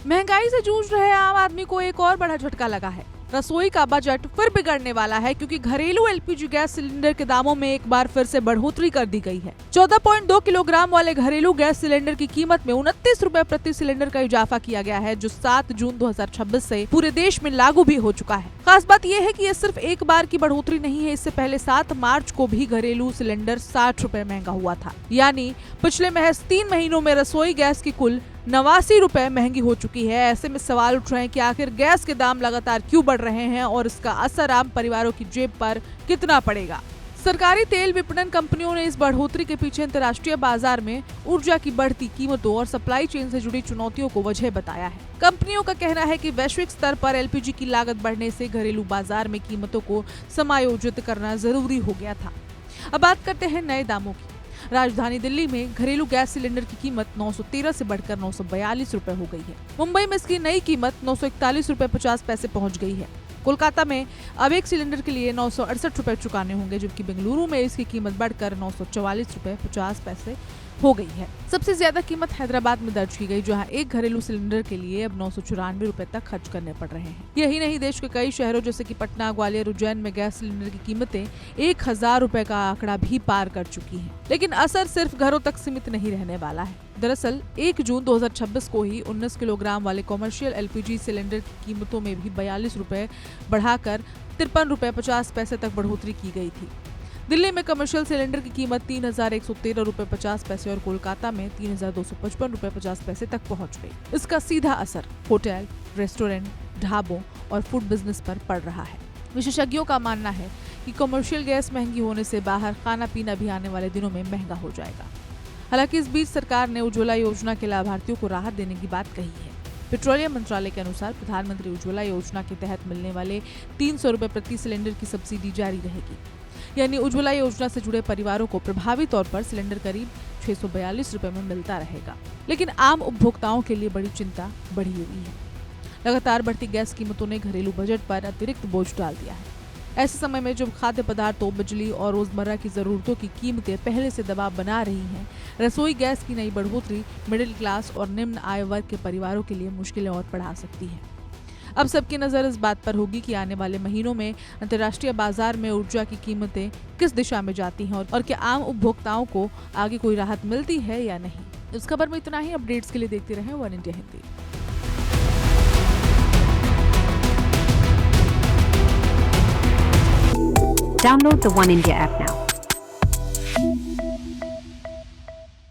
महंगाई से जूझ रहे आम आदमी को एक और बड़ा झटका लगा है। रसोई का बजट फिर बिगड़ने वाला है क्योंकि घरेलू एलपीजी गैस सिलेंडर के दामों में एक बार फिर से बढ़ोतरी कर दी गई है। 14.2 किलोग्राम वाले घरेलू गैस सिलेंडर की कीमत में 29 रुपए प्रति सिलेंडर का इजाफा किया गया है, जो 7 जून 2026 से पूरे देश में लागू भी हो चुका है। खास बात यह है कि ये सिर्फ एक बार की बढ़ोतरी नहीं है। इससे पहले 7 मार्च को भी घरेलू सिलेंडर 60 रुपए महंगा हुआ था। यानी पिछले महज 3 महीनों में रसोई गैस की कुल 89 रुपए महंगी हो चुकी है। ऐसे में सवाल उठ रहे हैं कि आखिर गैस के दाम लगातार क्यों बढ़ रहे हैं और इसका असर आम परिवारों की जेब पर कितना पड़ेगा। सरकारी तेल विपणन कंपनियों ने इस बढ़ोतरी के पीछे अंतर्राष्ट्रीय बाजार में ऊर्जा की बढ़ती कीमतों और सप्लाई चेन से जुड़ी चुनौतियों को वजह बताया है। कंपनियों का कहना है कि वैश्विक स्तर पर एलपीजी की लागत बढ़ने से घरेलू बाजार में कीमतों को समायोजित करना जरूरी हो गया था। अब बात करते हैं नए दामों की। राजधानी दिल्ली में घरेलू गैस सिलेंडर की कीमत 913 से बढ़कर 942 रुपए हो गई है। मुंबई में इसकी नई कीमत 941 रुपए 50 पैसे पहुंच गई है। कोलकाता में अब एक सिलेंडर के लिए 968 रुपए चुकाने होंगे, जबकि बेंगलुरु में इसकी कीमत बढ़कर 944 रुपए 50 पैसे हो गई है। सबसे ज्यादा कीमत हैदराबाद में दर्ज की गई, जहां एक घरेलू सिलेंडर के लिए अब 994 रुपए तक खर्च करने पड़ रहे हैं। यही नहीं, देश के कई शहरों जैसे कि पटना, ग्वालियर, उज्जैन में गैस सिलेंडर की कीमतें 1000 रुपए का आंकड़ा भी पार कर चुकी हैं। लेकिन असर सिर्फ घरों तक सीमित नहीं रहने वाला है। दरअसल 1 जून 2026 को ही 19 किलोग्राम वाले कॉमर्शियल एलपीजी सिलेंडर की कीमतों में भी 42 रुपए बढ़ाकर 53 रुपए 50 पैसे तक बढ़ोतरी की गई थी। दिल्ली में कमर्शियल सिलेंडर की कीमत 3113 रुपए 50 पैसे और कोलकाता में 3255 रुपए 50 पैसे तक पहुंच गई। इसका सीधा असर होटल, रेस्टोरेंट, ढाबों और फूड बिजनेस पर पड़ रहा है। विशेषज्ञों का मानना है कि कमर्शियल गैस महंगी होने से बाहर खाना पीना भी आने वाले दिनों में महंगा हो जाएगा। हालांकि इस बीच सरकार ने उज्ज्वला योजना के लाभार्थियों को राहत देने की बात कही है। पेट्रोलियम मंत्रालय के अनुसार प्रधानमंत्री उज्ज्वला योजना के तहत मिलने वाले 300 रुपए प्रति सिलेंडर की सब्सिडी जारी रहेगी। यानी उज्ज्वला योजना से जुड़े परिवारों को प्रभावी तौर पर सिलेंडर करीब 642 रुपए में मिलता रहेगा। लेकिन आम उपभोक्ताओं के लिए बड़ी चिंता बढ़ी हुई है। लगातार बढ़ती गैस कीमतों ने घरेलू बजट पर अतिरिक्त बोझ डाल दिया है। ऐसे समय में जब खाद्य पदार्थों, बिजली और रोजमर्रा की जरूरतों की कीमतें पहले से दबाव बना रही हैं, रसोई गैस की नई बढ़ोतरी मिडिल क्लास और निम्न आय वर्ग के परिवारों के लिए मुश्किलें और बढ़ा सकती है। अब सबकी नजर इस बात पर होगी कि आने वाले महीनों में अंतर्राष्ट्रीय बाजार में ऊर्जा की कीमतें किस दिशा में जाती हैं और क्या आम उपभोक्ताओं को आगे कोई राहत मिलती है या नहीं। इस खबर में इतना ही। अपडेट्स के लिए देखते रहें one India Hindi. Download the One India app now